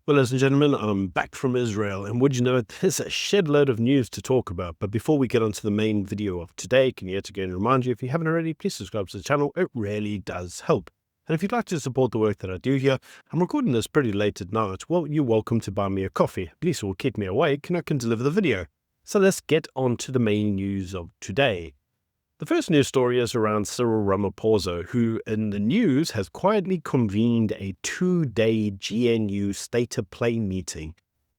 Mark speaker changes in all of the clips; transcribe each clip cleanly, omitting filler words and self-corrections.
Speaker 1: Well, ladies and gentlemen, I'm back from Israel, and would you know it, there's a shed load of news to talk about. But before we get onto the main video of today, can yet again remind you, if you haven't already, please subscribe to the channel. It really does help. And if you'd like to support the work that I do here, I'm recording this pretty late at night. Well, you're welcome to buy me a coffee. At least it will keep me awake and I can deliver the video. So let's get on to the main news of today. The first news story is around Cyril Ramaphosa, who in the news has quietly convened a 2-day GNU State of Play meeting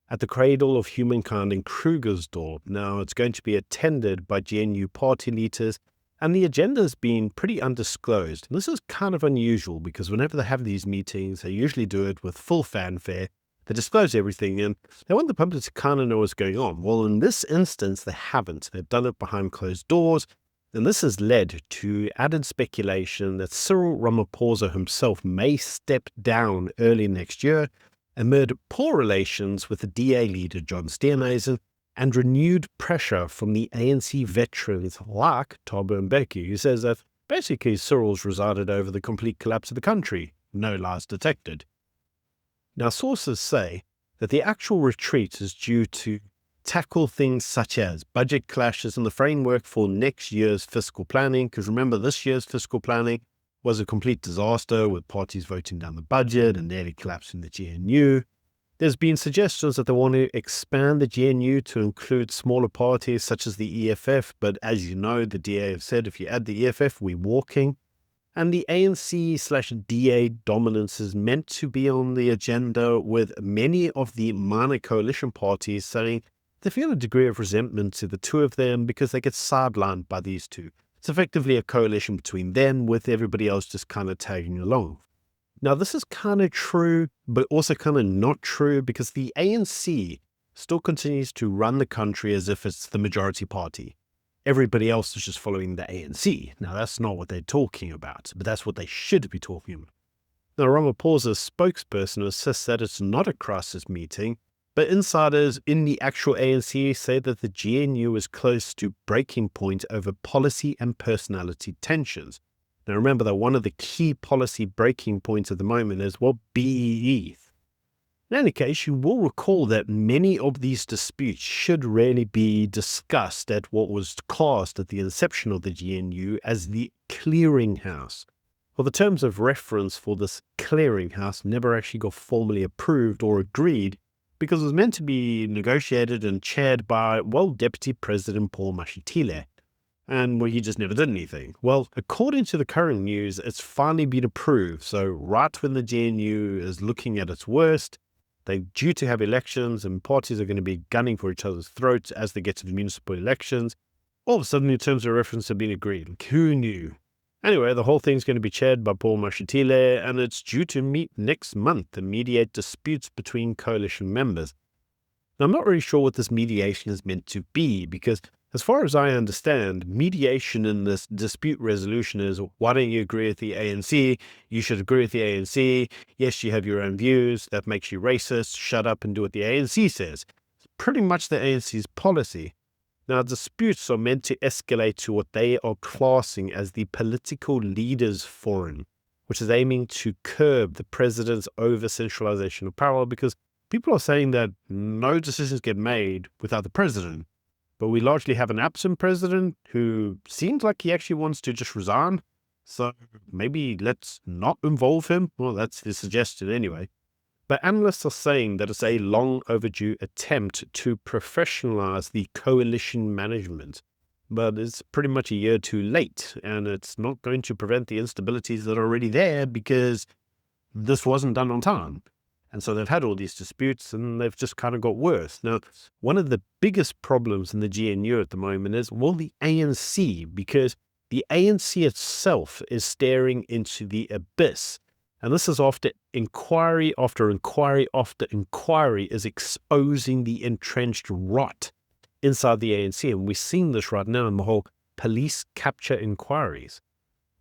Speaker 1: at the Cradle of Humankind in Krugersdorp. Now, it's going to be attended by GNU party leaders, and the agenda has been pretty undisclosed. And this is kind of unusual because whenever they have these meetings, they usually do it with full fanfare. They disclose everything, and they want the public to kind of know what's going on. Well, in this instance, they haven't. They've done it behind closed doors. And this has led to added speculation that Cyril Ramaphosa himself may step down early next year amid poor relations with the DA leader John Steenhuisen and renewed pressure from the ANC veterans like Thabo Mbeki, who says that basically Cyril's resided over the complete collapse of the country. No lies detected. Now, sources say that the actual retreat is due to tackle things such as budget clashes and the framework for next year's fiscal planning, because remember, this year's fiscal planning was a complete disaster with parties voting down the budget and nearly collapsing the GNU. There's been suggestions that they want to expand the GNU to include smaller parties such as the EFF, but as you know, the DA have said if you add the EFF, we're walking. And the ANC/DA dominance is meant to be on the agenda, with many of the minor coalition parties saying they feel a degree of resentment to the two of them because they get sidelined by these two. It's effectively a coalition between them, with everybody else just kind of tagging along. Now, this is kind of true, but also kind of not true, because the ANC still continues to run the country as if it's the majority party. Everybody else is just following the ANC. Now, that's not what they're talking about, but that's what they should be talking about. Now, Ramaphosa's spokesperson insists that it's not a crisis meeting, but insiders in the actual ANC say that the GNU is close to breaking point over policy and personality tensions. Now remember that one of the key policy breaking points at the moment is, well, BEE. In any case, you will recall that many of these disputes should really be discussed at what was classed at the inception of the GNU as the clearinghouse. Well, the terms of reference for this clearinghouse never actually got formally approved or agreed, because it was meant to be negotiated and chaired by, well, Deputy President Paul Mashatile. And well, he just never did anything. Well, according to the current news, it's finally been approved. So right when the GNU is looking at its worst, they're due to have elections and parties are going to be gunning for each other's throats as they get to the municipal elections. All of a sudden, the terms of reference have been agreed. Like, who knew? Anyway, the whole thing's going to be chaired by Paul Mashatile, and it's due to meet next month and mediate disputes between coalition members. Now, I'm not really sure what this mediation is meant to be, because as far as I understand, mediation in this dispute resolution is, why don't you agree with the ANC? You should agree with the ANC. Yes, you have your own views. That makes you racist. Shut up and do what the ANC says. It's pretty much the ANC's policy. Now, disputes are meant to escalate to what they are classing as the Political Leaders Forum, which is aiming to curb the president's over-centralization of power, because people are saying that no decisions get made without the president. But we largely have an absent president who seems like he actually wants to just resign. So maybe let's not involve him. Well, that's the suggestion anyway. But analysts are saying that it's a long overdue attempt to professionalize the coalition management. But it's pretty much a year too late, and it's not going to prevent the instabilities that are already there, because this wasn't done on time. And so they've had all these disputes and they've just kind of got worse. Now, one of the biggest problems in the GNU at the moment is, well, the ANC, because the ANC itself is staring into the abyss. And this is after inquiry after inquiry after inquiry is exposing the entrenched rot inside the ANC. And we're seeing this right now in the whole police capture inquiries.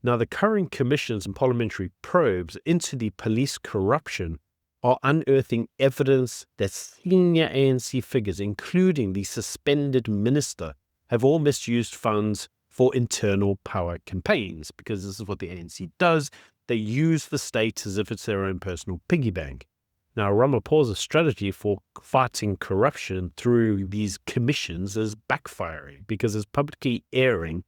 Speaker 1: Now, the current commissions and parliamentary probes into the police corruption are unearthing evidence that senior ANC figures, including the suspended minister, have all misused funds for internal power campaigns, because this is what the ANC does. They use the state as if it's their own personal piggy bank. Now, Ramaphosa's strategy for fighting corruption through these commissions is backfiring because it's publicly airing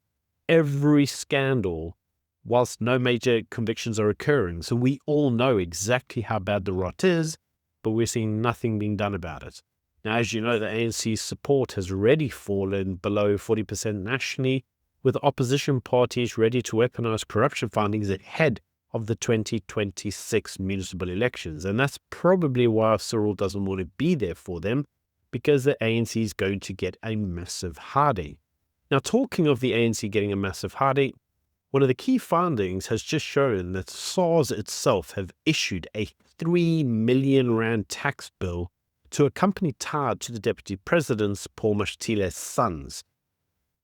Speaker 1: every scandal whilst no major convictions are occurring. So we all know exactly how bad the rot is, but we're seeing nothing being done about it. Now, as you know, the ANC's support has already fallen below 40% nationally, with opposition parties ready to weaponize corruption findings ahead of the 2026 municipal elections. And that's probably why Cyril doesn't want to be there for them, because the ANC is going to get a massive harding. Now, talking of the ANC getting a massive harding, one of the key findings has just shown that SARS itself have issued a 3 million rand tax bill to a company tied to the Deputy President's Paul Mashtile's sons.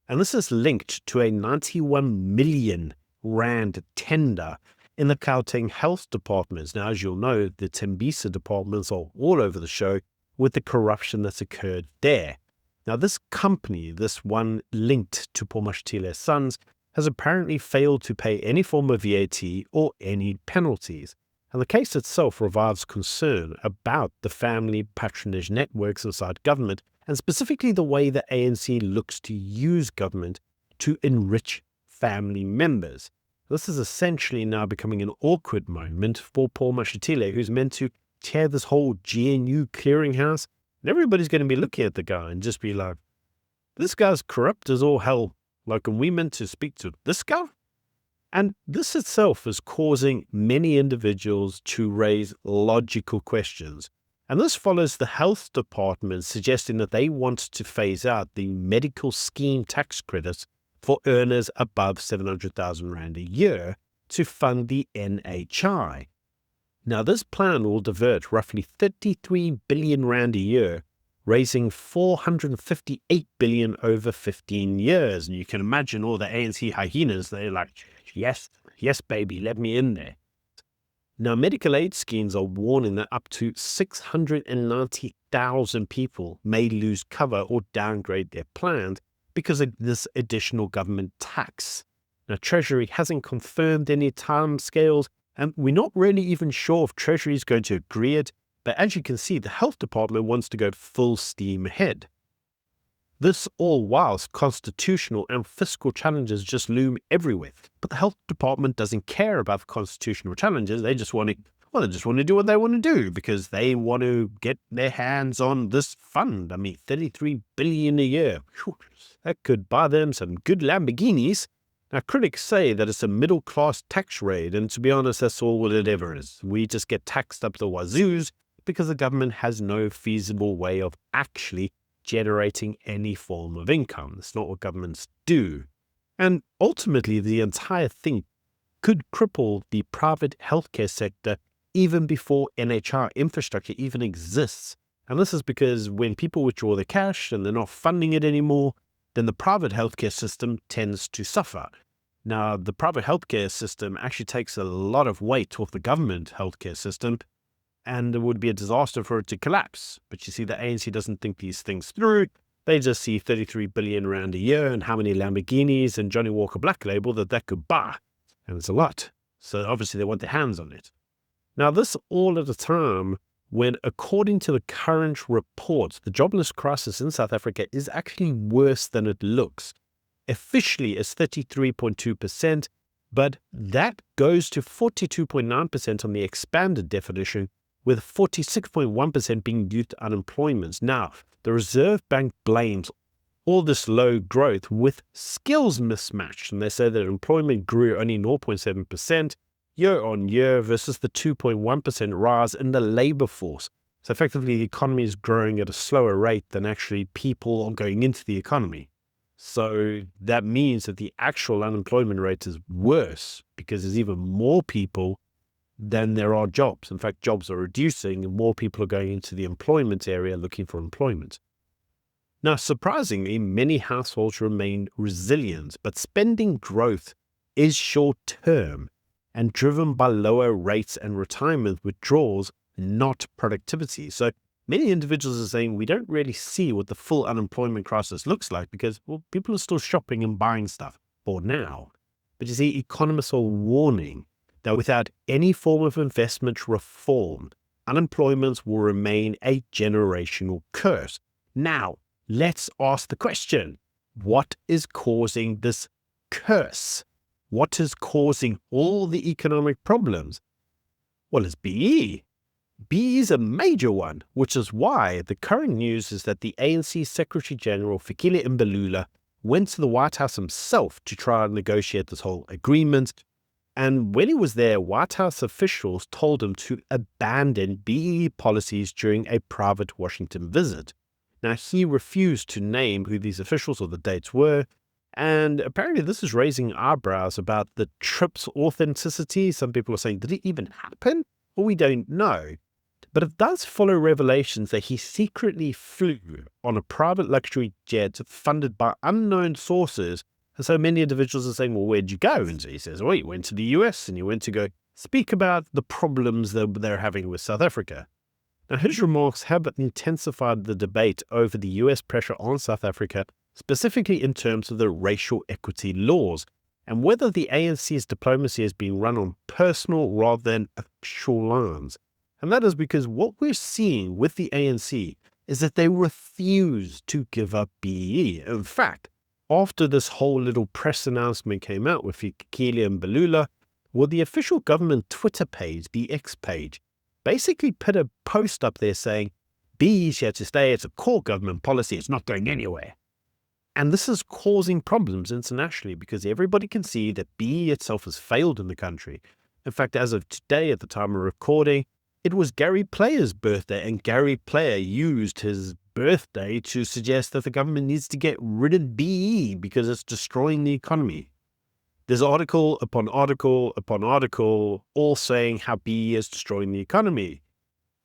Speaker 1: And this is linked to a 91 million rand tender in the Gauteng Health Departments. Now, as you'll know, the Tembisa departments are all over the show with the corruption that's occurred there. Now, this company, this one linked to Paul Mashtile's sons, has apparently failed to pay any form of VAT or any penalties. And the case itself revives concern about the family patronage networks inside government, and specifically the way the ANC looks to use government to enrich family members. This is essentially now becoming an awkward moment for Paul Mashatile, who's meant to chair this whole GNU clearinghouse. And everybody's going to be looking at the guy and just be like, this guy's corrupt as all hell. Like, are we meant to speak to this guy? And this itself is causing many individuals to raise logical questions. And this follows the health department suggesting that they want to phase out the medical scheme tax credits for earners above 700,000 Rand a year to fund the NHI. Now, this plan will divert roughly 33 billion Rand a year, raising 458 billion over 15 years. And you can imagine all the ANC hyenas, they're like, yes, baby, let me in there. Now, medical aid schemes are warning that up to 690,000 people may lose cover or downgrade their plans because of this additional government tax. Now, Treasury hasn't confirmed any timescales, and we're not really even sure if Treasury is going to agree it, but as you can see, the health department wants to go full steam ahead. This all whilst constitutional and fiscal challenges just loom everywhere. But the health department doesn't care about the constitutional challenges. They just want to do what they want to do because they want to get their hands on this fund. I mean, 33 billion a year. Whew, that could buy them some good Lamborghinis. Now, critics say that it's a middle-class tax raid, and to be honest, that's all what it ever is. We just get taxed up the wazoos because the government has no feasible way of actually generating any form of income. That's not what governments do. And ultimately, the entire thing could cripple the private healthcare sector even before NHI infrastructure even exists. And this is because when people withdraw the cash and they're not funding it anymore, then the private healthcare system tends to suffer. Now, the private healthcare system actually takes a lot of weight off the government healthcare system, and it would be a disaster for it to collapse. But you see, the ANC doesn't think these things through. They just see 33 billion Rand a year and how many Lamborghinis and Johnny Walker Black Label that could buy. And it's a lot. So obviously they want their hands on it. Now, this all at a time when, according to the current reports, the jobless crisis in South Africa is actually worse than it looks. Officially, it's 33.2%, but that goes to 42.9% on the expanded definition, with 46.1% being due to unemployment. Now, the Reserve Bank blames all this low growth with skills mismatch, and they say that employment grew only 0.7% year on year versus the 2.1% rise in the labor force. So effectively, the economy is growing at a slower rate than actually people are going into the economy. So that means that the actual unemployment rate is worse because there's even more people than there are jobs. In fact, jobs are reducing and more people are going into the employment area looking for employment. Now, surprisingly, many households remain resilient, but spending growth is short-term and driven by lower rates and retirement withdrawals, not productivity. So many individuals are saying we don't really see what the full unemployment crisis looks like because, well, people are still shopping and buying stuff for now. But you see, economists are warning that without any form of investment reform, unemployment will remain a generational curse. Now, let's ask the question, what is causing this curse? What is causing all the economic problems? Well, it's BE. BE is a major one, which is why the current news is that the ANC Secretary General, Fikile Mbalula, went to the White House himself to try and negotiate this whole agreement. And when he was there, White House officials told him to abandon BE policies during a private Washington visit. Now, he refused to name who these officials or the dates were, and apparently this is raising eyebrows about the trip's authenticity. Some people are saying, did it even happen? Well, we don't know. But it does follow revelations that he secretly flew on a private luxury jet funded by unknown sources. And so many individuals are saying, well, where'd you go? And so he says, well, he went to the US and he went to go speak about the problems that they're having with South Africa. Now, his remarks have intensified the debate over the US pressure on South Africa, specifically in terms of the racial equity laws, and whether the ANC's diplomacy has been run on personal rather than official lines. And that is because what we're seeing with the ANC is that they refuse to give up BEE. In fact, after this whole little press announcement came out with Fikile Mbalula, well, the official government Twitter page, the X page, basically put a post up there saying, BEE is here to stay, it's a core government policy, it's not going anywhere. And this is causing problems internationally because everybody can see that BEE itself has failed in the country. In fact, as of today, at the time of recording, it was Gary Player's birthday, and Gary Player used his birthday to suggest that the government needs to get rid of BEE because it's destroying the economy. There's article upon article upon article all saying how BEE is destroying the economy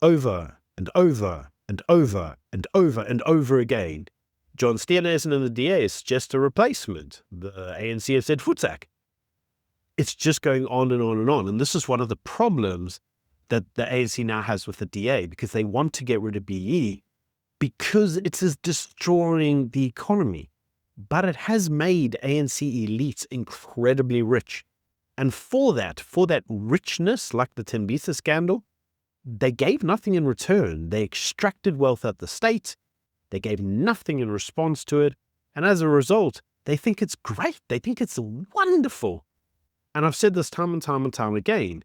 Speaker 1: over and over and over and over and over again. John Steenhuisen and the DA suggest a replacement. The ANC has said Futsak. It's just going on and on and on. And this is one of the problems that the ANC now has with the DA, because they want to get rid of BEE because it is destroying the economy. But it has made ANC elites incredibly rich. And for that richness, like the Tembisa scandal, they gave nothing in return. They extracted wealth at the state. They gave nothing in response to it. And as a result, they think it's great. They think it's wonderful. And I've said this time and time and time again.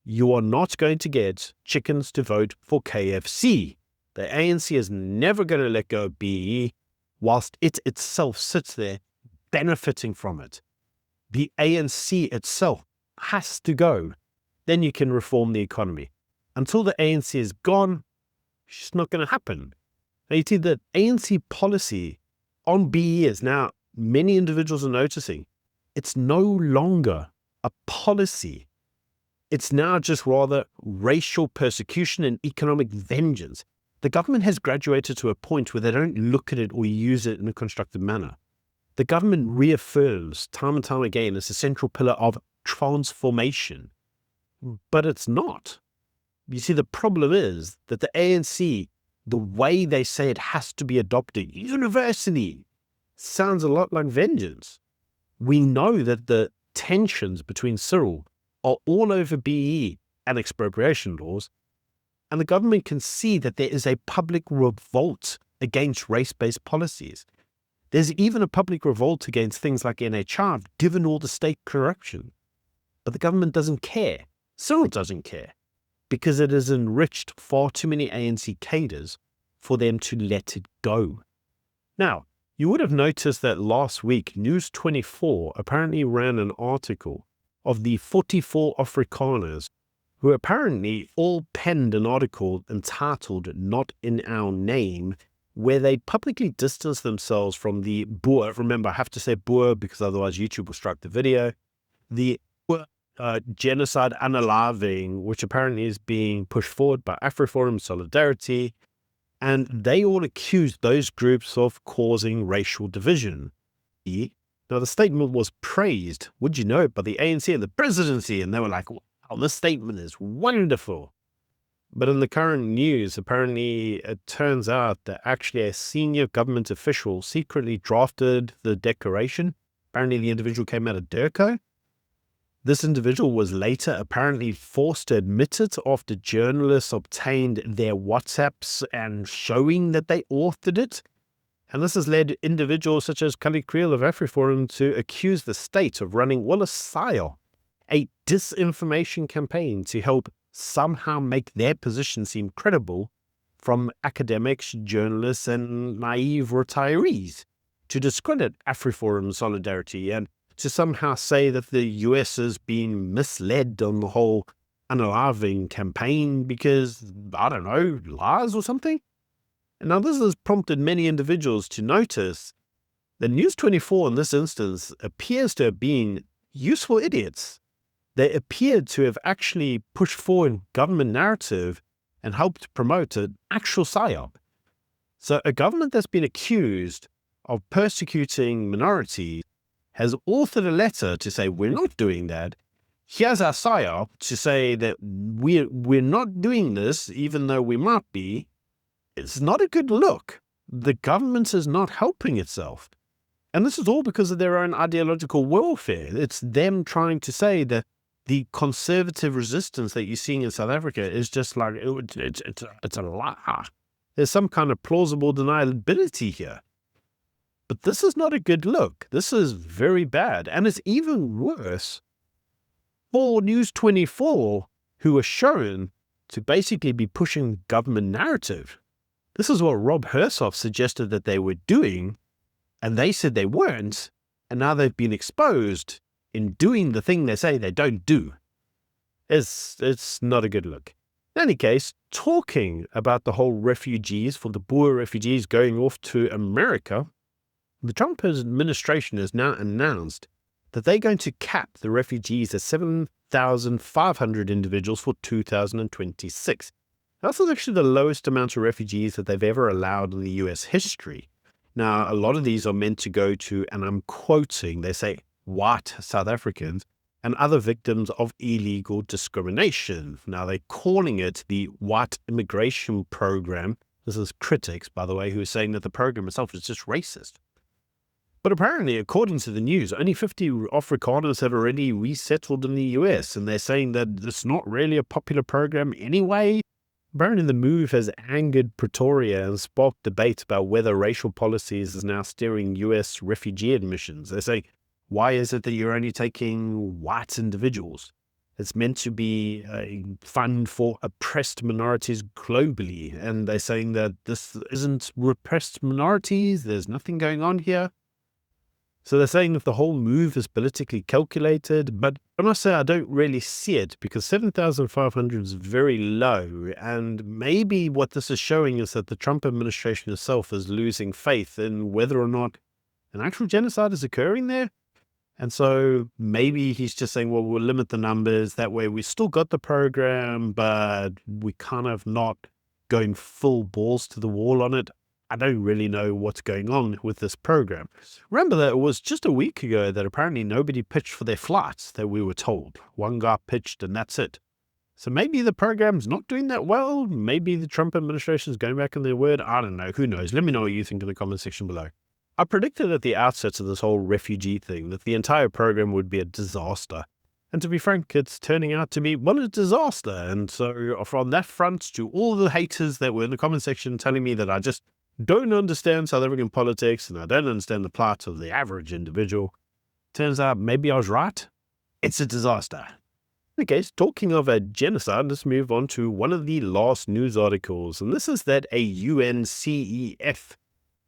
Speaker 1: You are not going to get chickens to vote for KFC. The ANC is never going to let go of BEE whilst it itself sits there benefiting from it. The ANC itself has to go. Then you can reform the economy. Until the ANC is gone, it's just not going to happen. Now, you see, the ANC policy on BEE is now, many individuals are noticing, it's no longer a policy. It's now just rather racial persecution and economic vengeance. The government has graduated to a point where they don't look at it or use it in a constructive manner. The government reaffirms time and time again as a central pillar of transformation, but it's not. You see, the problem is that the ANC, the way they say it has to be adopted universally, sounds a lot like vengeance. We know that the tensions between Cyril are all over BEE and expropriation laws, and the government can see that there is a public revolt against race-based policies. There's even a public revolt against things like NHR, given all the state corruption. But the government doesn't care. Cyril doesn't care, because it has enriched far too many ANC cadres for them to let it go. Now, you would have noticed that last week, News 24 apparently ran an article of the 44 Afrikaners who apparently all penned an article entitled Not in Our Name, where they publicly distanced themselves from the Boer. Remember, I have to say Boer because otherwise YouTube will strike the video. The Boer genocide unaliving, which apparently is being pushed forward by AfriForum Solidarity. And they all accused those groups of causing racial division. Now, the statement was praised, would you know it, by the ANC and the presidency, and they were like, wow, this statement is wonderful. But in the current news, apparently it turns out that actually a senior government official secretly drafted the declaration. Apparently the individual came out of DIRCO. This individual was later apparently forced to admit it after journalists obtained their WhatsApps and showing that they authored it. And this has led individuals such as Cyril of AfriForum to accuse the state of running, well, a Psyop, a disinformation campaign to help somehow make their position seem credible from academics, journalists, and naive retirees, to discredit AfriForum solidarity and to somehow say that the US is being misled on the whole unaliving campaign because, I don't know, lies or something. And now this has prompted many individuals to notice that News 24 in this instance appears to have been useful idiots. They appeared to have actually pushed forward government narrative and helped promote an actual Psyop. So a government that's been accused of persecuting minorities has authored a letter to say, we're not doing that. Here's our Psyop to say that we're not doing this, even though we might be. It's not a good look. The government is not helping itself. And this is all because of their own ideological warfare. It's them trying to say that the conservative resistance that you're seeing in South Africa is just like, it's a lie. There's some kind of plausible deniability here. But this is not a good look. This is very bad. And it's even worse for News 24, who are shown to basically be pushing government narrative. This is what Rob Hersoff suggested that they were doing, and they said they weren't, and now they've been exposed in doing the thing they say they don't do. It's not a good look. In any case, talking about the whole refugees, for the Boer refugees going off to America, the Trump administration has now announced that they're going to cap the refugees at 7,500 individuals for 2026. That's actually the lowest amount of refugees that they've ever allowed in the US history. Now, a lot of these are meant to go to, and I'm quoting, they say, white South Africans and other victims of illegal discrimination. Now, they're calling it the White Immigration Program. This is critics, by the way, who are saying that the program itself is just racist. But apparently, according to the news, only 50 Afrikaners have already resettled in the US, and they're saying that it's not really a popular program anyway. Apparently, the move has angered Pretoria and sparked debate about whether racial policies is now steering US refugee admissions. They say, why is it that you're only taking white individuals? It's meant to be a fund for oppressed minorities globally. And they're saying that this isn't repressed minorities. There's nothing going on here. So they're saying that the whole move is politically calculated, but I must say I don't really see it because 7,500 is very low. And maybe what this is showing is that the Trump administration itself is losing faith in whether or not an actual genocide is occurring there. And so maybe he's just saying, well, we'll limit the numbers. That way we still got the program, but we kind of not going full balls to the wall on it. I don't really know what's going on with this program. Remember that it was just a week ago that apparently nobody pitched for their flights that we were told. One guy pitched and that's it. So maybe the program's not doing that well. Maybe the Trump administration is going back on their word. I don't know. Who knows? Let me know what you think in the comment section below. I predicted at the outset of this whole refugee thing that the entire program would be a disaster. And to be frank, it's turning out to be, well, a disaster. And so from that front to all the haters that were in the comment section telling me that I just don't understand South African politics and I don't understand the plight of the average individual, turns out maybe I was right. It's a disaster. In any case, talking of a genocide, let's move on to one of the last news articles. And this is that a UNCEF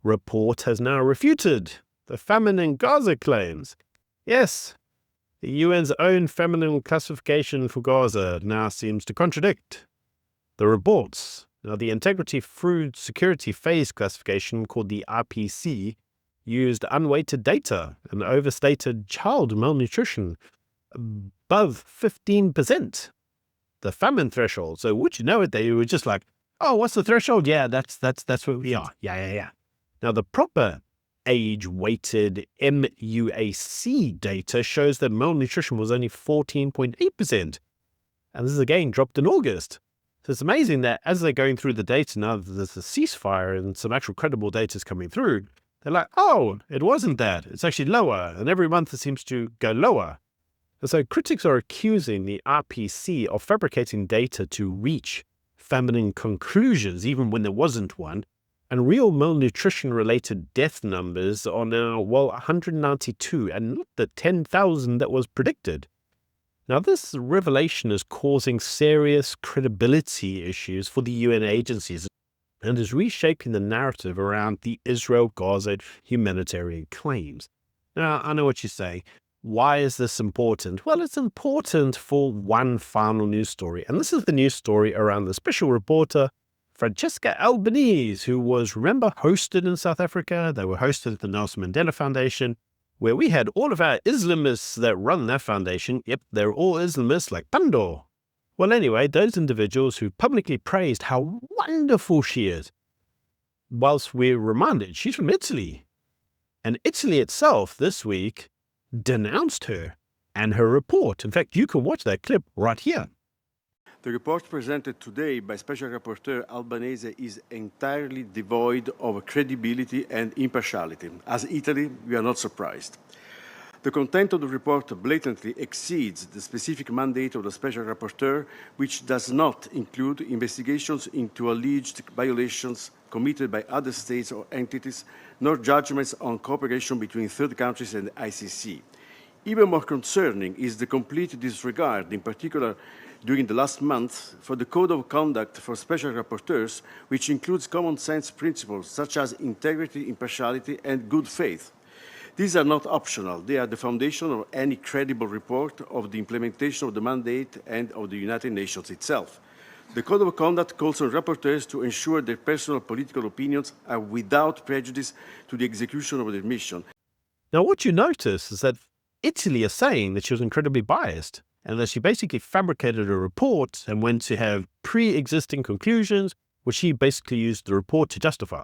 Speaker 1: report has now refuted the famine in Gaza claims. Yes, the UN's own famine classification for Gaza now seems to contradict the reports. Now, the Integrity Food Security Phase classification, called the IPC, used unweighted data and overstated child malnutrition above 15%, the famine threshold. So would you know it? They were just like, oh, what's the threshold? Yeah, that's where we are. Yeah. Now, the proper age-weighted MUAC data shows that malnutrition was only 14.8%. And this is again dropped in August. So it's amazing that as they're going through the data now, that there's a ceasefire and some actual credible data is coming through. They're like, oh, it wasn't that. It's actually lower. And every month it seems to go lower. So critics are accusing the RPC of fabricating data to reach famine conclusions, even when there wasn't one. And real malnutrition-related death numbers are now, 192, and not the 10,000 that was predicted. Now, this revelation is causing serious credibility issues for the UN agencies and is reshaping the narrative around the Israel-Gaza humanitarian claims. Now, I know what you're saying. Why is this important? Well, it's important for one final news story, and this is the news story around the special reporter Francesca Albanese, who was, remember, hosted in South Africa. They were hosted at the Nelson Mandela Foundation, where we had all of our Islamists that run that foundation. Yep, they're all Islamists like Pandor. Well, anyway, those individuals who publicly praised how wonderful she is, whilst we're reminded she's from Italy. And Italy itself this week denounced her and her report. In fact, you can watch that clip right here.
Speaker 2: The report presented today by Special Rapporteur Albanese is entirely devoid of credibility and impartiality. As Italy, we are not surprised. The content of the report blatantly exceeds the specific mandate of the Special Rapporteur, which does not include investigations into alleged violations committed by other states or entities, nor judgments on cooperation between third countries and the ICC. Even more concerning is the complete disregard, in particular during the last month, for the Code of Conduct for Special Rapporteurs, which includes common sense principles such as integrity, impartiality, and good faith. These are not optional. They are the foundation of any credible report of the implementation of the mandate and of the United Nations itself. The Code of Conduct calls on rapporteurs to ensure their personal political opinions are without prejudice to the execution of their mission.
Speaker 1: Now, what you notice is that Italy is saying that she was incredibly biased and that she basically fabricated a report and went to have pre-existing conclusions, which she basically used the report to justify.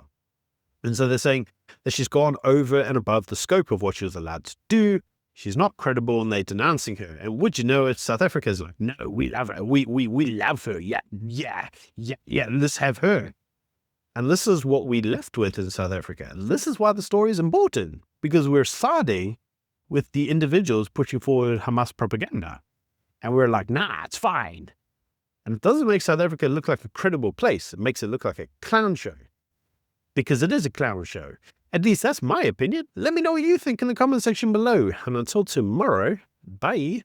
Speaker 1: And so they're saying that she's gone over and above the scope of what she was allowed to do. She's not credible, and they're denouncing her. And would you know it, South Africa's like, no, we love her. We love her. Yeah, let's have her. And this is what we left with in South Africa. This is why the story is important, because we're siding with the individuals pushing forward Hamas propaganda. And we're like, nah, it's fine. And it doesn't make South Africa look like a credible place. It makes it look like a clown show. Because it is a clown show. At least that's my opinion. Let me know what you think in the comment section below. And until tomorrow, bye.